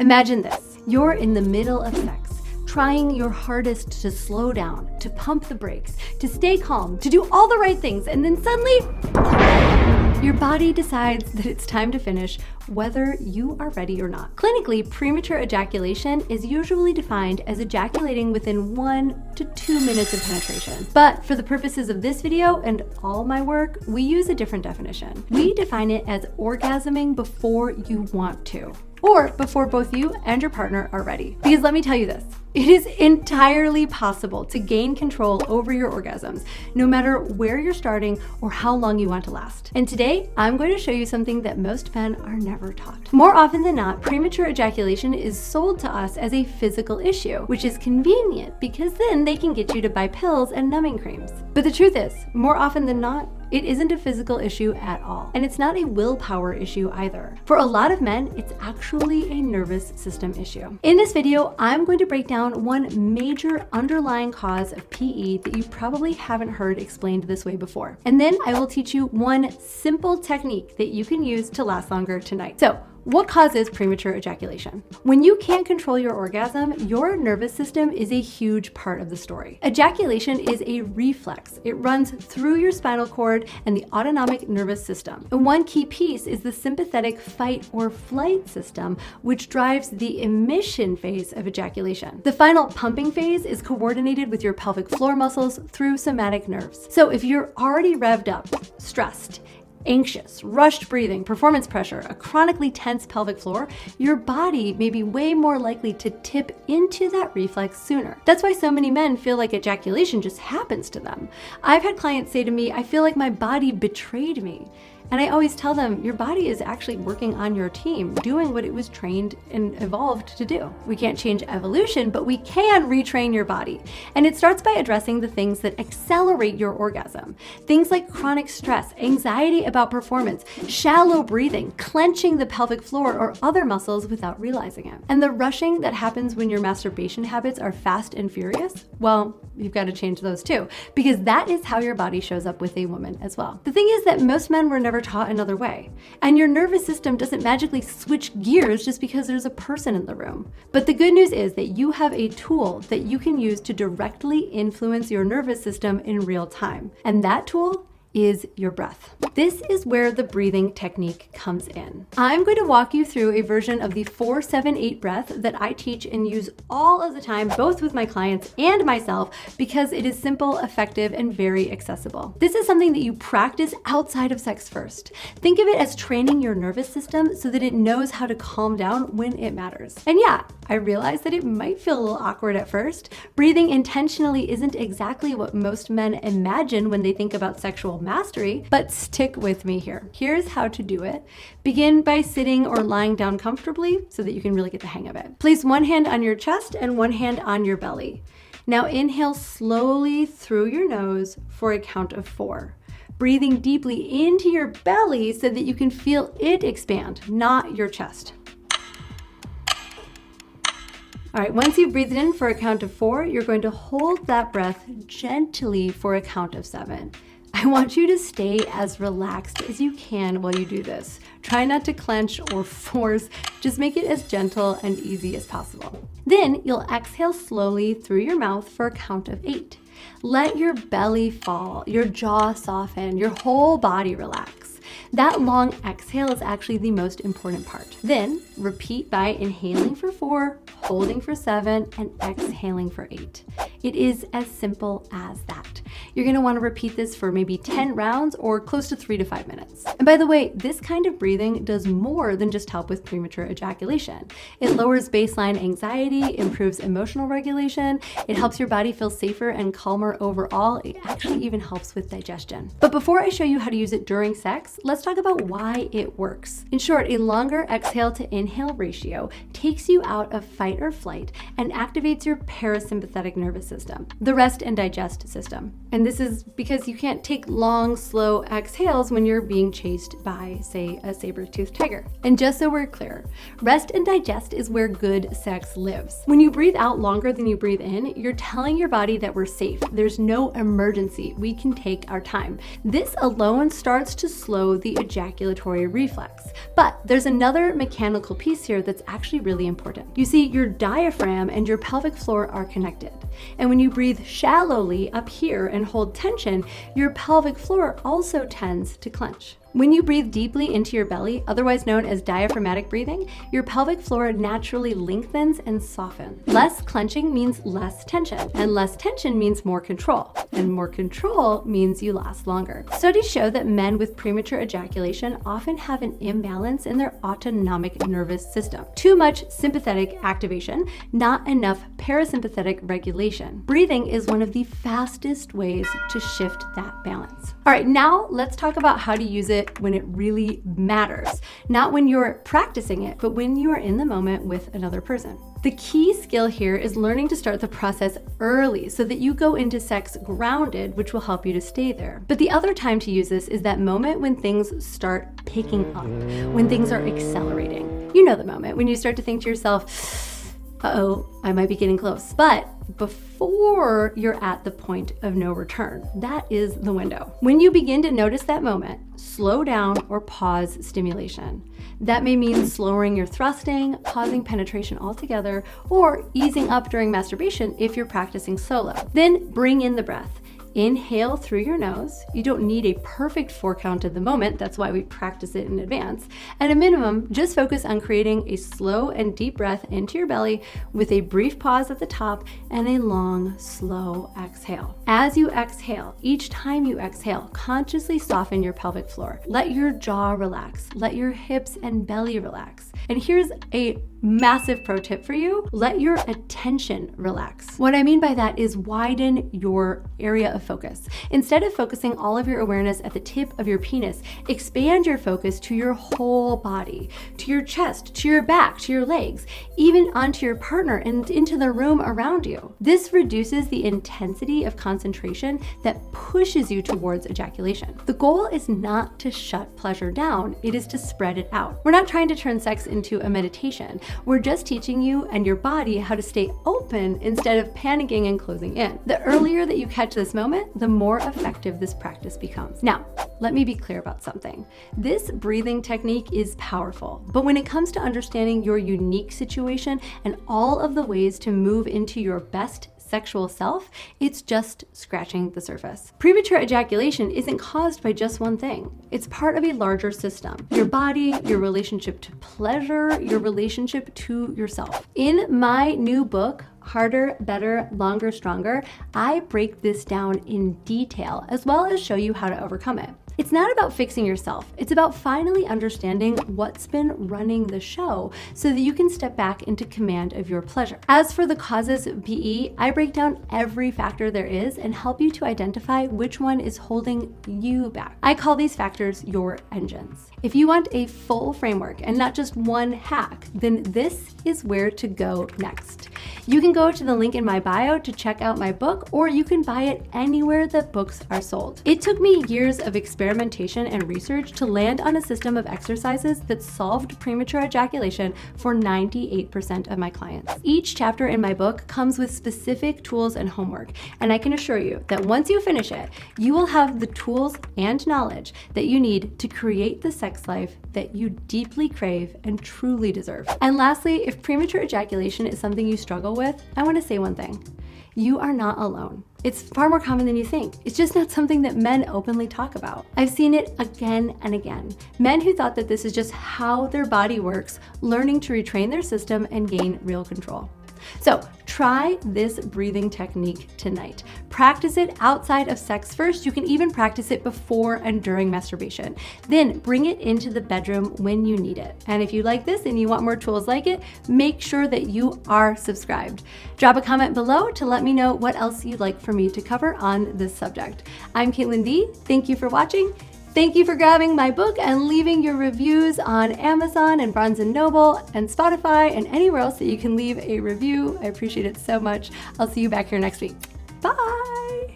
Imagine this. You're in the middle of sex, trying your hardest to slow down, to pump the brakes, to stay calm, to do all the right things, and then suddenly, your body decides that it's time to finish, whether you are ready or not. Clinically, premature ejaculation is usually defined as ejaculating within 1 to 2 minutes of penetration. But for the purposes of this video and all my work, we use a different definition. We define it as orgasming before you want to, or before both you and your partner are ready. Because let me tell you this, it is entirely possible to gain control over your orgasms, no matter where you're starting or how long you want to last. And today, I'm going to show you something that most men are never taught. More often than not, premature ejaculation is sold to us as a physical issue, which is convenient because then they can get you to buy pills and numbing creams. But the truth is, more often than not, it isn't a physical issue at all. And it's not a willpower issue either. For a lot of men, it's actually a nervous system issue. In this video, I'm going to break down one major underlying cause of PE that you probably haven't heard explained this way before. And then I will teach you one simple technique that you can use to last longer tonight. So, what causes premature ejaculation? When you can't control your orgasm, your nervous system is a huge part of the story. Ejaculation is a reflex. It runs through your spinal cord and the autonomic nervous system. And one key piece is the sympathetic fight or flight system, which drives the emission phase of ejaculation. The final pumping phase is coordinated with your pelvic floor muscles through somatic nerves. So if you're already revved up, stressed, anxious, rushed breathing, performance pressure, a chronically tense pelvic floor, your body may be way more likely to tip into that reflex sooner. That's why so many men feel like ejaculation just happens to them. I've had clients say to me, I feel like my body betrayed me. And I always tell them, your body is actually working on your team, doing what it was trained and evolved to do. We can't change evolution, but we can retrain your body. And it starts by addressing the things that accelerate your orgasm. Things like chronic stress, anxiety about performance, shallow breathing, clenching the pelvic floor or other muscles without realizing it. And the rushing that happens when your masturbation habits are fast and furious, well, you've got to change those too, because that is how your body shows up with a woman as well. The thing is that most men were never taught another way. And your nervous system doesn't magically switch gears just because there's a person in the room. But the good news is that you have a tool that you can use to directly influence your nervous system in real time. And that tool is your breath. This is where the breathing technique comes in. I'm going to walk you through a version of the 4-7-8 breath that I teach and use all of the time, both with my clients and myself, because it is simple, effective, and very accessible. This is something that you practice outside of sex first. Think of it as training your nervous system so that it knows how to calm down when it matters. And yeah, I realize that it might feel a little awkward at first. Breathing intentionally isn't exactly what most men imagine when they think about sexual mastery, but stick with me here. Here's how to do it. Begin by sitting or lying down comfortably so that you can really get the hang of it. Place one hand on your chest and one hand on your belly. Now inhale slowly through your nose for a count of 4. Breathing deeply into your belly so that you can feel it expand, not your chest. All right, once you've breathed in for a count of 4, you're going to hold that breath gently for a count of 7. I want you to stay as relaxed as you can while you do this. Try not to clench or force, just make it as gentle and easy as possible. Then you'll exhale slowly through your mouth for a count of 8. Let your belly fall, your jaw soften, your whole body relax. That long exhale is actually the most important part. Then repeat by inhaling for 4, holding for 7, and exhaling for 8. It is as simple as that. You're going to want to repeat this for maybe 10 rounds or close to 3 to 5 minutes. And by the way, this kind of breathing does more than just help with premature ejaculation. It lowers baseline anxiety, improves emotional regulation, it helps your body feel safer and calmer overall. It actually even helps with digestion. But before I show you how to use it during sex, let's talk about why it works. In short, a longer exhale to inhale ratio takes you out of fight or flight and activates your parasympathetic nervous system, the rest and digest system. And And this is because you can't take long, slow exhales when you're being chased by, say, a saber-toothed tiger. And just so we're clear, rest and digest is where good sex lives. When you breathe out longer than you breathe in, you're telling your body that we're safe. There's no emergency. We can take our time. This alone starts to slow the ejaculatory reflex. But there's another mechanical piece here that's actually really important. You see, your diaphragm and your pelvic floor are connected. And when you breathe shallowly up here and hold tension, your pelvic floor also tends to clench. When you breathe deeply into your belly, otherwise known as diaphragmatic breathing, your pelvic floor naturally lengthens and softens. Less clenching means less tension, and less tension means more control, and more control means you last longer. Studies show that men with premature ejaculation often have an imbalance in their autonomic nervous system. Too much sympathetic activation, not enough parasympathetic regulation. Breathing is one of the fastest ways to shift that balance. All right, now let's talk about how to use it when it really matters. Not when you're practicing it, but when you are in the moment with another person. The key skill here is learning to start the process early so that you go into sex grounded, which will help you to stay there. But the other time to use this is that moment when things start picking up, when things are accelerating. You know the moment when you start to think to yourself, uh-oh, I might be getting close. But before you're at the point of no return, that is the window. When you begin to notice that moment, slow down or pause stimulation. That may mean slowing your thrusting, pausing penetration altogether, or easing up during masturbation if you're practicing solo. Then bring in the breath. Inhale through your nose. You don't need a perfect 4 count at the moment. That's why we practice it in advance. At a minimum, just focus on creating a slow and deep breath into your belly with a brief pause at the top and a long, slow exhale. As you exhale, each time you exhale, consciously soften your pelvic floor. Let your jaw relax. Let your hips and belly relax. And here's a massive pro tip for you. Let your attention relax. What I mean by that is widen your area of focus. Instead of focusing all of your awareness at the tip of your penis, expand your focus to your whole body, to your chest, to your back, to your legs, even onto your partner and into the room around you. This reduces the intensity of concentration that pushes you towards ejaculation. The goal is not to shut pleasure down, it is to spread it out. We're not trying to turn sex into a meditation. We're just teaching you and your body how to stay open instead of panicking and closing in. The earlier that you catch this moment, the more effective this practice becomes. Now, let me be clear about something. This breathing technique is powerful, but when it comes to understanding your unique situation and all of the ways to move into your best sexual self, it's just scratching the surface. Premature ejaculation isn't caused by just one thing. It's part of a larger system. Your body, your relationship to pleasure, your relationship to yourself. In my new book, Harder, Better, Longer, Stronger, I break this down in detail as well as show you how to overcome it. It's not about fixing yourself. It's about finally understanding what's been running the show so that you can step back into command of your pleasure. As for the causes of PE, I break down every factor there is and help you to identify which one is holding you back. I call these factors your engines. If you want a full framework and not just one hack, then this is where to go next. You can go to the link in my bio to check out my book, or you can buy it anywhere that books are sold. It took me years of experimentation and research to land on a system of exercises that solved premature ejaculation for 98% of my clients. Each chapter in my book comes with specific tools and homework, and I can assure you that once you finish it, you will have the tools and knowledge that you need to create the sex life that you deeply crave and truly deserve. And lastly, if premature ejaculation is something you struggle with, I want to say one thing. You are not alone. It's far more common than you think. It's just not something that men openly talk about. I've seen it again and again. Men who thought that this is just how their body works, learning to retrain their system and gain real control. So try this breathing technique tonight. Practice it outside of sex first. You can even practice it before and during masturbation. Then bring it into the bedroom when you need it. And if you like this and you want more tools like it, make sure that you are subscribed. Drop a comment below to let me know what else you'd like for me to cover on this subject. I'm Caitlin D. Thank you for watching. Thank you for grabbing my book and leaving your reviews on Amazon and Barnes & Noble and Spotify and anywhere else that you can leave a review. I appreciate it so much. I'll see you back here next week. Bye.